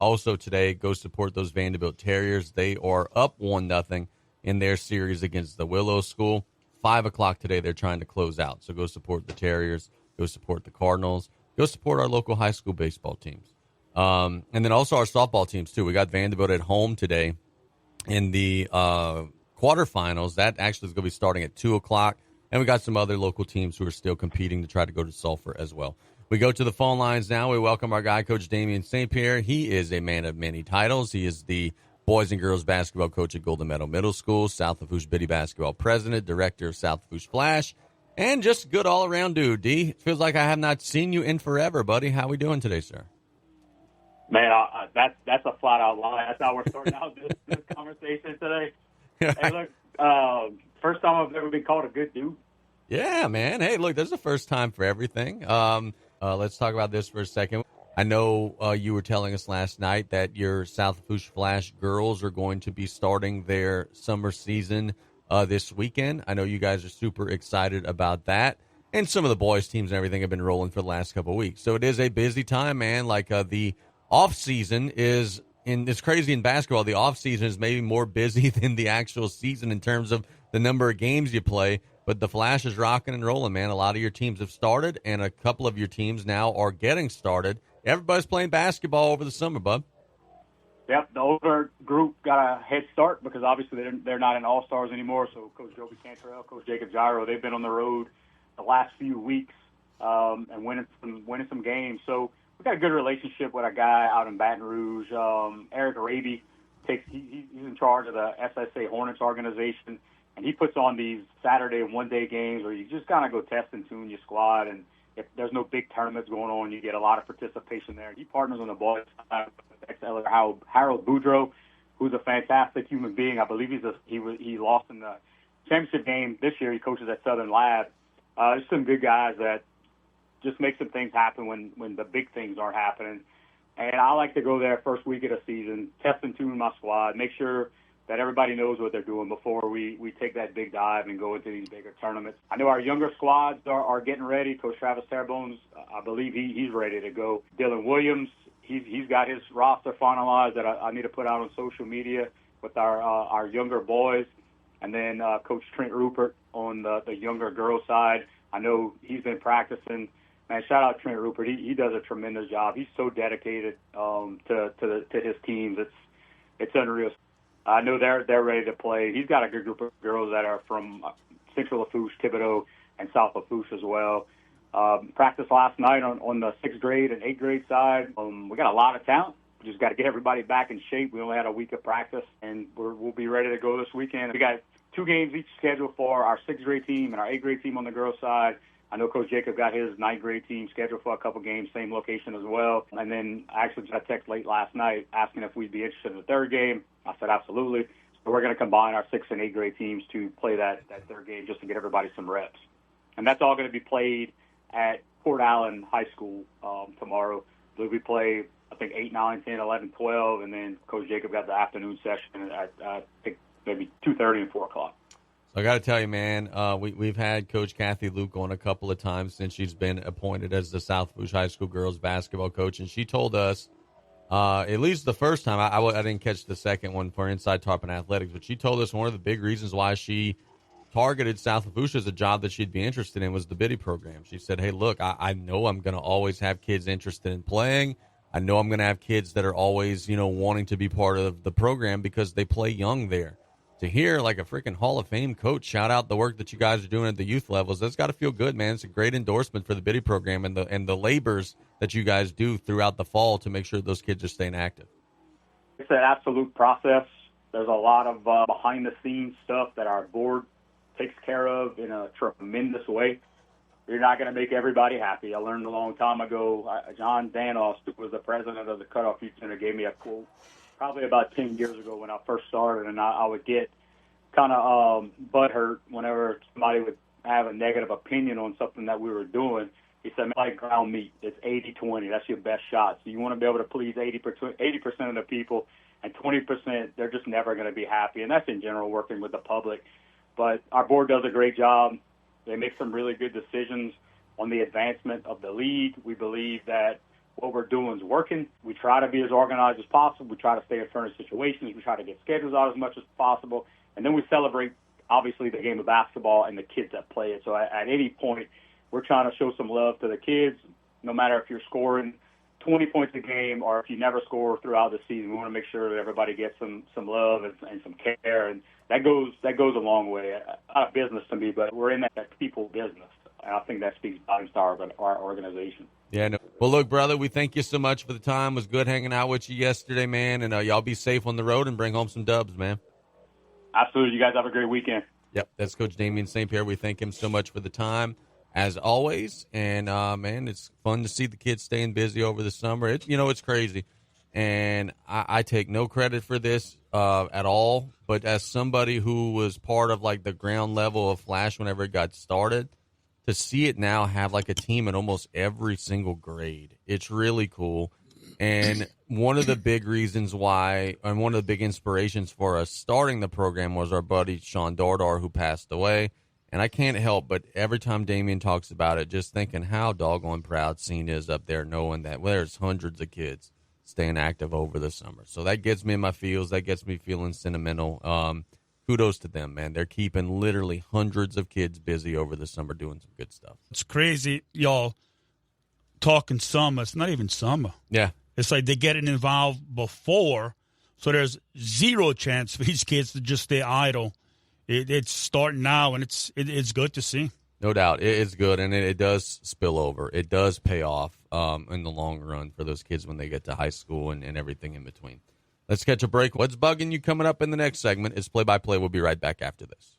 Also today, go support those Vanderbilt Terriers. They are up 1-0 in their series against the Willow School. 5 o'clock today, they're trying to close out. So go support the Terriers. Go support the Cardinals. Go support our local high school baseball teams. And then also our softball teams, too. We got Vanderbilt at home today in the quarterfinals. That actually is going to be starting at 2 o'clock. And we got some other local teams who are still competing to try to go to Sulphur as well. We go to the phone lines now. We welcome our guy, Coach Damien St. Pierre. He is a man of many titles. He is the boys and girls basketball coach at Golden Meadow Middle School, South Lafourche Biddy Basketball president, director of South Lafourche Flash, and just good all-around dude. D, it feels like I have not seen you in forever, buddy. How we doing today, sir? Man, that's a flat-out lie. That's how we're starting out this conversation today. Hey, look, first time I've ever been called a good dude. Yeah, man. Hey, look, there's a first time for everything. Let's talk about this for a second. I know you were telling us last night that your South Lafourche Flash girls are going to be starting their summer season this weekend. I know you guys are super excited about that. And some of the boys' teams and everything have been rolling for the last couple of weeks. So it is a busy time, man. Like the off-season is, it's crazy in basketball, the off-season is maybe more busy than the actual season in terms of the number of games you play. But the Flash is rocking and rolling, man. A lot of your teams have started, and a couple of your teams now are getting started. Everybody's playing basketball over the summer, bud. Yep, the older group got a head start because obviously they're not in All-Stars anymore. So Coach Joby Cantrell, Coach Jacob Gyro, they've been on the road the last few weeks and winning some games. So we got a good relationship with a guy out in Baton Rouge, Eric Araby. He's in charge of the SSA Hornets organization. And he puts on these Saturday and one-day games where you just kind of go test and tune your squad. And if there's no big tournaments going on, you get a lot of participation there. He partners on the boys' side with ex-Eller Harold Boudreaux, who's a fantastic human being. I believe he lost in the championship game this year. He coaches at Southern Lab. There's some good guys that just make some things happen when the big things aren't happening. And I like to go there first week of the season, test and tune my squad, make sure that everybody knows what they're doing before we take that big dive and go into these bigger tournaments. I know our younger squads are getting ready. Coach Travis Terrebones, I believe he's ready to go. Dylan Williams, he's got his roster finalized that I need to put out on social media with our younger boys. And then Coach Trent Rupert on the younger girls side. I know he's been practicing. Man, shout out Trent Rupert. He does a tremendous job. He's so dedicated to his teams. It's unreal. I know they're ready to play. He's got a good group of girls that are from Central Lafourche, Thibodaux, and South Lafourche as well. Practice last night on the 6th grade and 8th grade side. We got a lot of talent. We just got to get everybody back in shape. We only had a week of practice, and we'll be ready to go this weekend. We got 2 games each scheduled for our 6th grade team and our 8th grade team on the girls' side. I know Coach Jacob got his 9th grade team scheduled for a couple games, same location as well. And then I actually got a text late last night asking if we'd be interested in the 3rd game. I said absolutely. So we're going to combine our 6th and 8th grade teams to play that 3rd game just to get everybody some reps. And that's all going to be played at Port Allen High School tomorrow. We play, I think, 8, 9, 10, 11, 12, and then Coach Jacob got the afternoon session at I think maybe 2:30 and 4 o'clock. So I got to tell you, man, we've had Coach Kathy Luke on a couple of times since she's been appointed as the South Lafourche High School girls basketball coach, and she told us, at least the first time, I didn't catch the second one for Inside Tarpon Athletics, but she told us one of the big reasons why she targeted South Lafourche as a job that she'd be interested in was the Biddy program. She said, hey, look, I know I'm going to always have kids interested in playing. I know I'm going to have kids that are always, wanting to be part of the program because they play young there. To hear like a freaking Hall of Fame coach shout out the work that you guys are doing at the youth levels, that's got to feel good, man. It's a great endorsement for the Biddy program and the labors that you guys do throughout the fall to make sure those kids are staying active. It's an absolute process. There's a lot of behind-the-scenes stuff that our board takes care of in a tremendous way. You're not going to make everybody happy. I learned a long time ago, John Danos, who was the president of the Cutoff Youth Center, gave me a quote probably about 10 years ago when I first started, and I would get kind of butthurt whenever somebody would have a negative opinion on something that we were doing. He said, like ground meat, it's 80-20. That's your best shot. So you want to be able to please 80% of the people, and 20%, they're just never going to be happy. And that's in general working with the public. But our board does a great job. They make some really good decisions on the advancement of the league. We believe that what we're doing is working. We try to be as organized as possible. We try to stay in front of situations. We try to get schedules out as much as possible. And then we celebrate, obviously, the game of basketball and the kids that play it. So at any point, we're trying to show some love to the kids, no matter if you're scoring 20 points a game or if you never score throughout the season. We want to make sure that everybody gets some love and some care. And that goes a long way. Not a business to me, but we're in that people business. And I think that speaks volumes to our organization. Yeah, no. Well, look, brother, we thank you so much for the time. It was good hanging out with you yesterday, man. And y'all be safe on the road and bring home some dubs, man. Absolutely. You guys have a great weekend. Yep, that's Coach Damien St. Pierre. We thank him so much for the time, as always. And, man, it's fun to see the kids staying busy over the summer. It's crazy. And I take no credit for this at all. But as somebody who was part of, like, the ground level of Flash whenever it got started, to see it now have, like, a team in almost every single grade, it's really cool. And one of the big reasons why, and one of the big inspirations for us starting the program was our buddy Sean Dardar, who passed away. And I can't help but every time Damien talks about it, just thinking how doggone proud Scene is up there, knowing that there's hundreds of kids staying active over the summer. So that gets me in my feels. That gets me feeling sentimental. Kudos to them, man. They're keeping literally hundreds of kids busy over the summer doing some good stuff. It's crazy, y'all, talking summer. It's not even summer. Yeah. It's like they're getting involved before, so there's zero chance for these kids to just stay idle. It's starting now, and it's good to see. No doubt. It's good, and it does spill over. It does pay off in the long run for those kids when they get to high school and everything in between. Let's catch a break. What's bugging you coming up in the next segment is play-by-play. We'll be right back after this.